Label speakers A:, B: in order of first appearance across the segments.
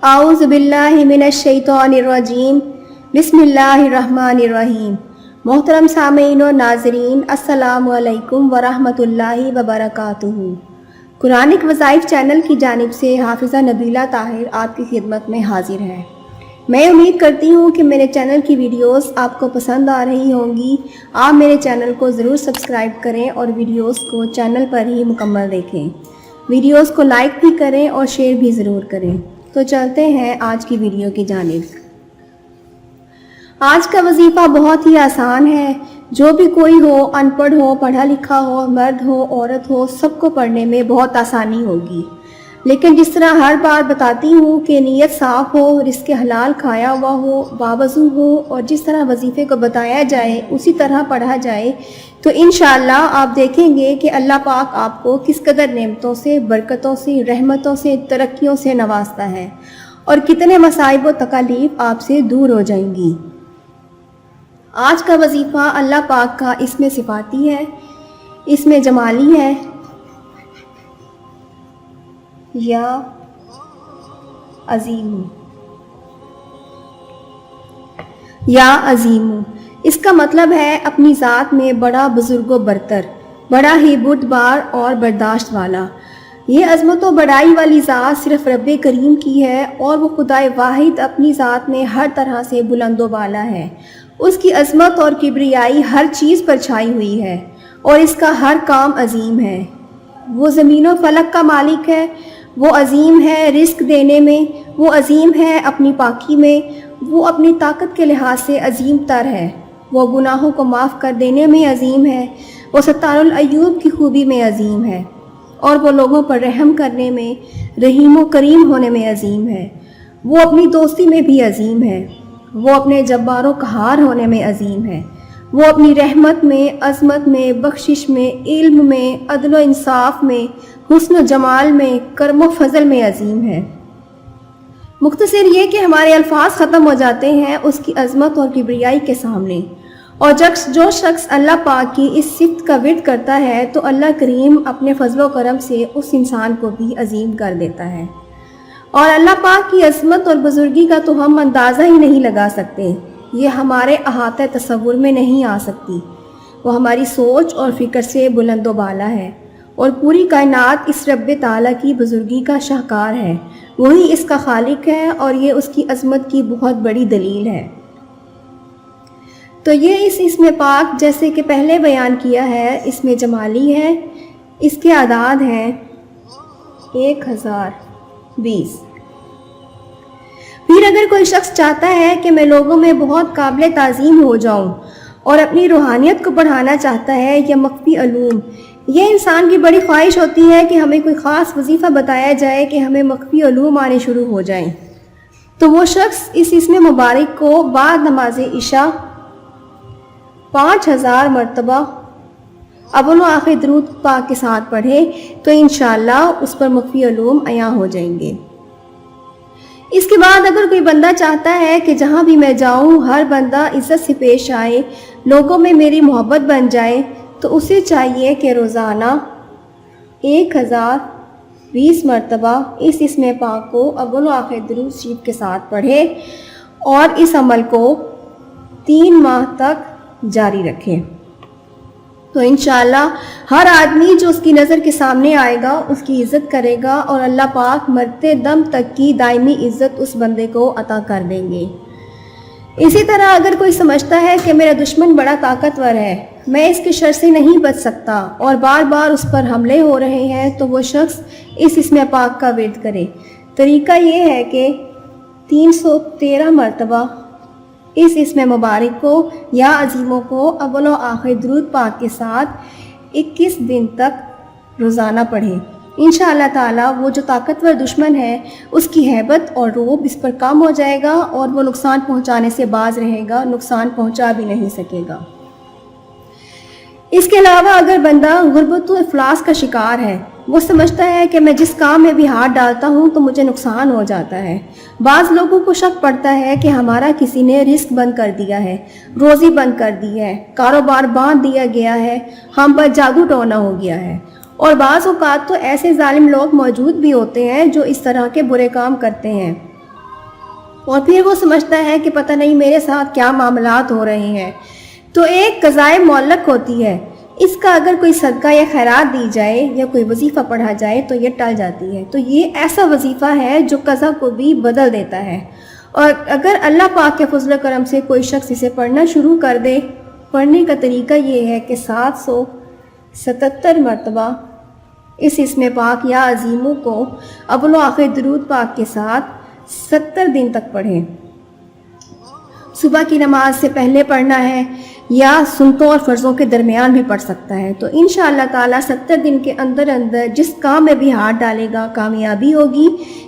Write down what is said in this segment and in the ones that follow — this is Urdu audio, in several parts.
A: اعوذ باللہ من الشیطان الرجیم بسم اللہ الرحمن الرحیم۔ محترم سامعین و ناظرین، السلام علیکم ورحمۃ اللہ وبرکاتہ۔ قرآنک وظائف چینل کی جانب سے حافظہ نبیلہ طاہر آپ کی خدمت میں حاضر ہے۔ میں امید کرتی ہوں کہ میرے چینل کی ویڈیوز آپ کو پسند آ رہی ہوں گی۔ آپ میرے چینل کو ضرور سبسکرائب کریں اور ویڈیوز کو چینل پر ہی مکمل دیکھیں۔ ویڈیوز کو لائک بھی کریں اور شیئر بھی ضرور کریں۔ تو چلتے ہیں آج کی ویڈیو کی جانب۔ آج کا وظیفہ بہت ہی آسان ہے۔ جو بھی کوئی ہو، ان پڑھ ہو، پڑھا لکھا ہو، مرد ہو، عورت ہو، سب کو پڑھنے میں بہت آسانی ہوگی۔ لیکن جس طرح ہر بار بتاتی ہوں کہ نیت صاف ہو، رزق حلال کھایا ہوا ہو، باوضو ہو، اور جس طرح وظیفے کو بتایا جائے اسی طرح پڑھا جائے تو انشاءاللہ آپ دیکھیں گے کہ اللہ پاک آپ کو کس قدر نعمتوں سے، برکتوں سے، رحمتوں سے، ترقیوں سے نوازتا ہے اور کتنے مصائب و تکالیف آپ سے دور ہو جائیں گی۔ آج کا وظیفہ اللہ پاک کا اسم صفاتی ہے، اسم جمالی ہے، یا عظیم، یا عظیم۔ اس کا مطلب ہے اپنی ذات میں بڑا، بزرگ و برتر، بڑا ہی بردبار اور برداشت والا۔ یہ عظمت و بڑائی والی ذات صرف رب کریم کی ہے اور وہ خدائے واحد اپنی ذات میں ہر طرح سے بلند و بالا ہے۔ اس کی عظمت اور کبریائی ہر چیز پر چھائی ہوئی ہے اور اس کا ہر کام عظیم ہے۔ وہ زمین و فلک کا مالک ہے، وہ عظیم ہے رزق دینے میں، وہ عظیم ہے اپنی پاکی میں، وہ اپنی طاقت کے لحاظ سے عظیم تر ہے، وہ گناہوں کو معاف کر دینے میں عظیم ہے، وہ ستار العیوب کی خوبی میں عظیم ہے، اور وہ لوگوں پر رحم کرنے میں، رحیم و کریم ہونے میں عظیم ہے۔ وہ اپنی دوستی میں بھی عظیم ہے، وہ اپنے جبار و قہار ہونے میں عظیم ہے، وہ اپنی رحمت میں، عظمت میں، بخشش میں، علم میں، عدل و انصاف میں، حسن و جمال میں، کرم و فضل میں عظیم ہے۔ مختصر یہ کہ ہمارے الفاظ ختم ہو جاتے ہیں اس کی عظمت اور کبریائی کے سامنے، اور جو شخص اللہ پاک کی اس صفت کا ورد کرتا ہے تو اللہ کریم اپنے فضل و کرم سے اس انسان کو بھی عظیم کر دیتا ہے۔ اور اللہ پاک کی عظمت اور بزرگی کا تو ہم اندازہ ہی نہیں لگا سکتے، یہ ہمارے احاطہ تصور میں نہیں آ سکتی۔ وہ ہماری سوچ اور فکر سے بلند و بالا ہے، اور پوری کائنات اس رب تعالیٰ کی بزرگی کا شاہکار ہے، وہی اس کا خالق ہے، اور یہ اس کی عظمت کی بہت بڑی دلیل ہے۔ تو یہ اس اسم پاک جیسے کہ پہلے بیان کیا ہے اسم جمالی ہے، اس کے اعداد ہیں 1020۔ پھر اگر کوئی شخص چاہتا ہے کہ میں لوگوں میں بہت قابل تعظیم ہو جاؤں اور اپنی روحانیت کو بڑھانا چاہتا ہے یا مخفی علوم، یہ انسان کی بڑی خواہش ہوتی ہے کہ ہمیں کوئی خاص وظیفہ بتایا جائے کہ ہمیں مخفی علوم آنے شروع ہو جائیں، تو وہ شخص اس اسم مبارک کو بعد نماز عشاء 5000 مرتبہ اول و آخر درود پاک کے ساتھ پڑھے تو انشاءاللہ اس پر مخفی علوم عیاں ہو جائیں گے۔ اس کے بعد اگر کوئی بندہ چاہتا ہے کہ جہاں بھی میں جاؤں ہر بندہ عزت سے پیش آئے، لوگوں میں میری محبت بن جائے، تو اسے چاہیے کہ روزانہ 1020 مرتبہ اس اسم پاک کو اول و آخر درود شریف کے ساتھ پڑھے اور اس عمل کو 3 ماہ تک جاری رکھے، تو انشاءاللہ ہر آدمی جو اس کی نظر کے سامنے آئے گا اس کی عزت کرے گا، اور اللہ پاک مرتے دم تک کی دائمی عزت اس بندے کو عطا کر دیں گے۔ اسی طرح اگر کوئی سمجھتا ہے کہ میرا دشمن بڑا طاقتور ہے، میں اس کے شر سے نہیں بچ سکتا اور بار بار اس پر حملے ہو رہے ہیں، تو وہ شخص اس اسم پاک کا ورد کرے۔ طریقہ یہ ہے کہ 313 مرتبہ اس اسم مبارک کو یا عظیموں کو اول و آخر درود پاک کے ساتھ 21 دن تک روزانہ پڑھیں۔ انشاءاللہ تعالی وہ جو طاقتور دشمن ہے اس کی ہیبت اور رعب اس پر کم ہو جائے گا اور وہ نقصان پہنچانے سے باز رہے گا، نقصان پہنچا بھی نہیں سکے گا۔ اس کے علاوہ اگر بندہ غربت و افلاس کا شکار ہے، وہ سمجھتا ہے کہ میں جس کام میں بھی ہاتھ ڈالتا ہوں تو مجھے نقصان ہو جاتا ہے۔ بعض لوگوں کو شک پڑتا ہے کہ ہمارا کسی نے رزق بند کر دیا ہے، روزی بند کر دی ہے، کاروبار باندھ دیا گیا ہے، ہم پر جادو ٹونا ہو گیا ہے، اور بعض اوقات تو ایسے ظالم لوگ موجود بھی ہوتے ہیں جو اس طرح کے برے کام کرتے ہیں۔ اور پھر وہ سمجھتا ہے کہ پتہ نہیں میرے ساتھ کیا معاملات ہو رہے ہیں، تو ایک قضائے معلق ہوتی ہے، اس کا اگر کوئی صدقہ یا خیرات دی جائے یا کوئی وظیفہ پڑھا جائے تو یہ ٹل جاتی ہے۔ تو یہ ایسا وظیفہ ہے جو قضا کو بھی بدل دیتا ہے، اور اگر اللہ پاک کے فضل و کرم سے کوئی شخص اسے پڑھنا شروع کر دے، پڑھنے کا طریقہ یہ ہے کہ 777 مرتبہ اس اسم پاک یا عظیموں کو اول و آخر درود پاک کے ساتھ 70 دن تک پڑھیں۔ صبح کی نماز سے پہلے پڑھنا ہے یا سنتوں اور فرضوں کے درمیان بھی پڑھ سکتا ہے۔ تو انشاءاللہ تعالیٰ 70 دن کے اندر جس کام میں بھی ہاتھ ڈالے گا کامیابی ہوگی،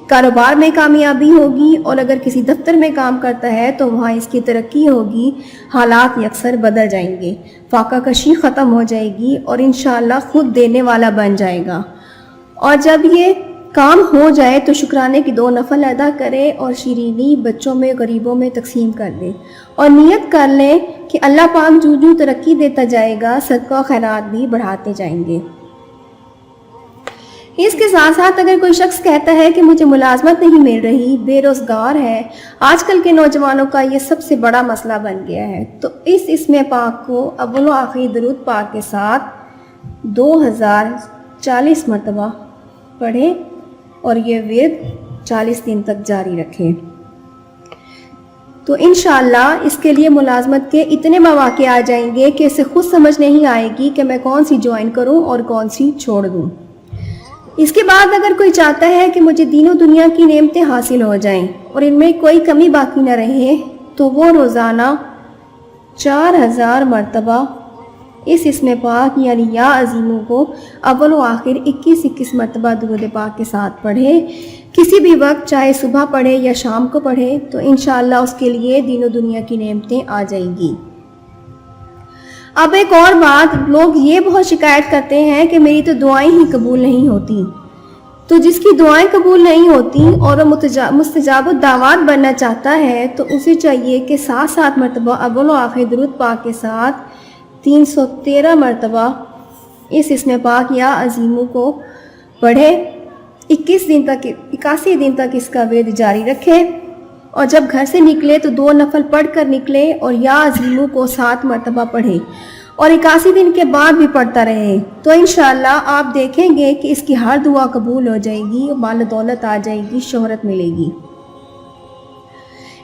A: کاروبار میں کامیابی ہوگی، اور اگر کسی دفتر میں کام کرتا ہے تو وہاں اس کی ترقی ہوگی، حالات یکسر بدل جائیں گے، فاقہ کشی ختم ہو جائے گی اور انشاءاللہ خود دینے والا بن جائے گا۔ اور جب یہ کام ہو جائے تو شکرانے کی 2 نفل ادا کرے اور شیرینی بچوں میں غریبوں میں تقسیم کر دے، اور نیت کر لیں کہ اللہ پاک جو ترقی دیتا جائے گا صدقہ و خیرات بھی بڑھاتے جائیں گے۔ اس کے ساتھ ساتھ اگر کوئی شخص کہتا ہے کہ مجھے ملازمت نہیں مل رہی، بے روزگار ہے، آج کل کے nوجوانوں کا یہ سب سے بڑا مسئلہ بن گیا ہے، تو اس اسم پاک کو اول و آخری درود پاک کے ساتھ 2040 مرتبہ پڑھیں اور یہ ورد 40 دن تک جاری رکھیں۔ تو انشاءاللہ اس کے لیے ملازمت کے اتنے مواقع آ جائیں گے کہ اسے خود سمجھ نہیں آئے گی کہ میں کون سی جوائن کروں اور کون سی چھوڑ دوں۔ اس کے بعد اگر کوئی چاہتا ہے کہ مجھے دین و دنیا کی نعمتیں حاصل ہو جائیں اور ان میں کوئی کمی باقی نہ رہے، تو وہ روزانہ 4000 مرتبہ اس اسم پاک یعنی یا عظیموں کو اول و آخر 21 مرتبہ درود پاک کے ساتھ پڑھے، کسی بھی وقت، چاہے صبح پڑھے یا شام کو پڑھے، تو انشاءاللہ اس کے لیے دین و دنیا کی نعمتیں آ جائیں گی۔ اب ایک اور بات، لوگ یہ بہت شکایت کرتے ہیں کہ میری تو دعائیں ہی قبول نہیں ہوتی۔ تو جس کی دعائیں قبول نہیں ہوتی اور وہ مستجاب الدعوات بننا چاہتا ہے تو اسے چاہیے کہ 7 مرتبہ اول و آخر درود پاک کے ساتھ 313 مرتبہ اس اسم پاک یا عظیموں کو پڑھے، 81 دن تک اس کا ورد جاری رکھے، اور جب گھر سے نکلے تو 2 نفل پڑھ کر نکلے اور یا عظیموں کو 7 مرتبہ پڑھے اور 81 دن کے بعد بھی پڑھتا رہے، تو انشاءاللہ آپ دیکھیں گے کہ اس کی ہر دعا قبول ہو جائے گی، مال و دولت آ جائے گی، شہرت ملے گی۔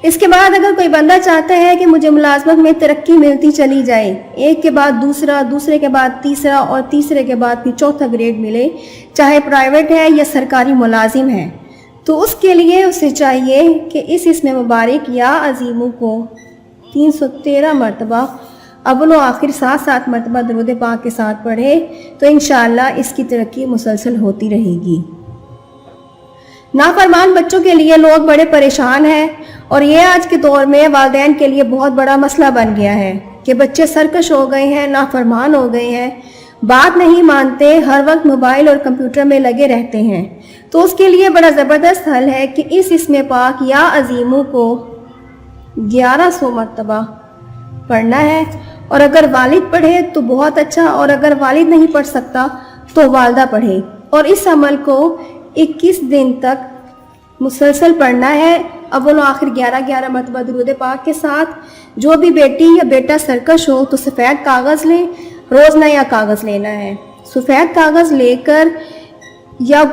A: اس کے بعد اگر کوئی بندہ چاہتا ہے کہ مجھے ملازمت میں ترقی ملتی چلی جائے، ایک کے بعد دوسرا، دوسرے کے بعد تیسرا اور تیسرے کے بعد پھر چوتھا گریڈ ملے، چاہے پرائیویٹ ہے یا سرکاری ملازم ہے، تو اس کے لیے اسے چاہیے کہ اس اسم مبارک یا عظیموں کو 313 مرتبہ اول و آخر 7 مرتبہ درود پاک کے ساتھ پڑھے، تو انشاءاللہ اس کی ترقی مسلسل ہوتی رہے گی۔ نافرمان بچوں کے لیے لوگ بڑے پریشان ہیں، اور یہ آج کے دور میں والدین کے لیے بہت بڑا مسئلہ بن گیا ہے کہ بچے سرکش ہو گئے ہیں، نافرمان ہو گئے ہیں، بات نہیں مانتے، ہر وقت موبائل اور کمپیوٹر میں لگے رہتے ہیں۔ تو اس کے لیے بڑا زبردست حل ہے کہ اس اسم پاک یا عظیموں کو 1100 مرتبہ پڑھنا ہے، اور اگر والد پڑھے تو بہت اچھا، اور اگر والد نہیں پڑھ سکتا تو والدہ پڑھے، اور اس عمل کو 21 دن تک مسلسل پڑھنا ہے، اول و آخر 11 مرتبہ درود پاک کے ساتھ۔ جو بھی بیٹی یا بیٹا سرکش ہو تو سفید کاغذ لیں، روز نیا کاغذ لینا ہے، سفید کاغذ لے کر یا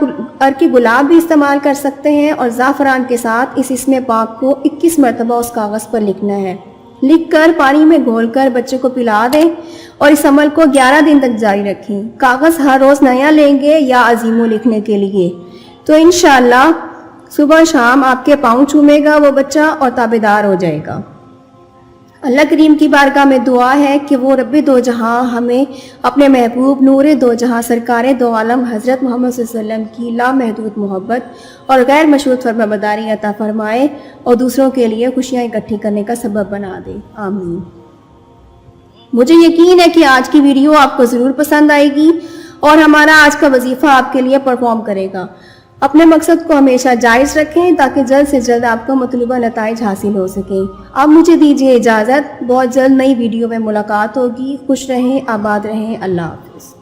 A: عرق گلاب بھی استعمال کر سکتے ہیں، اور زعفران کے ساتھ اس اسم پاک کو 21 مرتبہ اس کاغذ پر لکھنا ہے، لکھ کر پانی میں گھول کر بچے کو پلا دیں، اور اس عمل کو 11 دن تک جاری رکھیں۔ کاغذ ہر روز نیا لیں گے یا عظیموں لکھنے کے لیے، تو انشاءاللہ صبح شام آپ کے پاؤں چومے گا وہ بچہ اور تابعدار ہو جائے گا۔ اللہ کریم کی بارگاہ میں دعا ہے کہ وہ رب دو جہاں ہمیں اپنے محبوب نور دو جہاں سرکار دو عالم حضرت محمد صلی اللہ علیہ وسلم کی لامحدود محبت اور غیر مشروط فرمانبرداری عطا فرمائے، اور دوسروں کے لیے خوشیاں اکٹھی کرنے کا سبب بنا دے، آمین۔ مجھے یقین ہے کہ آج کی ویڈیو آپ کو ضرور پسند آئے گی اور ہمارا آج کا وظیفہ آپ کے لیے پرفارم کرے گا۔ اپنے مقصد کو ہمیشہ جائز رکھیں تاکہ جلد سے جلد آپ کو مطلوبہ نتائج حاصل ہو سکیں۔ اب مجھے دیجیے اجازت، بہت جلد نئی ویڈیو میں ملاقات ہوگی۔ خوش رہیں، آباد رہیں، اللہ حافظ۔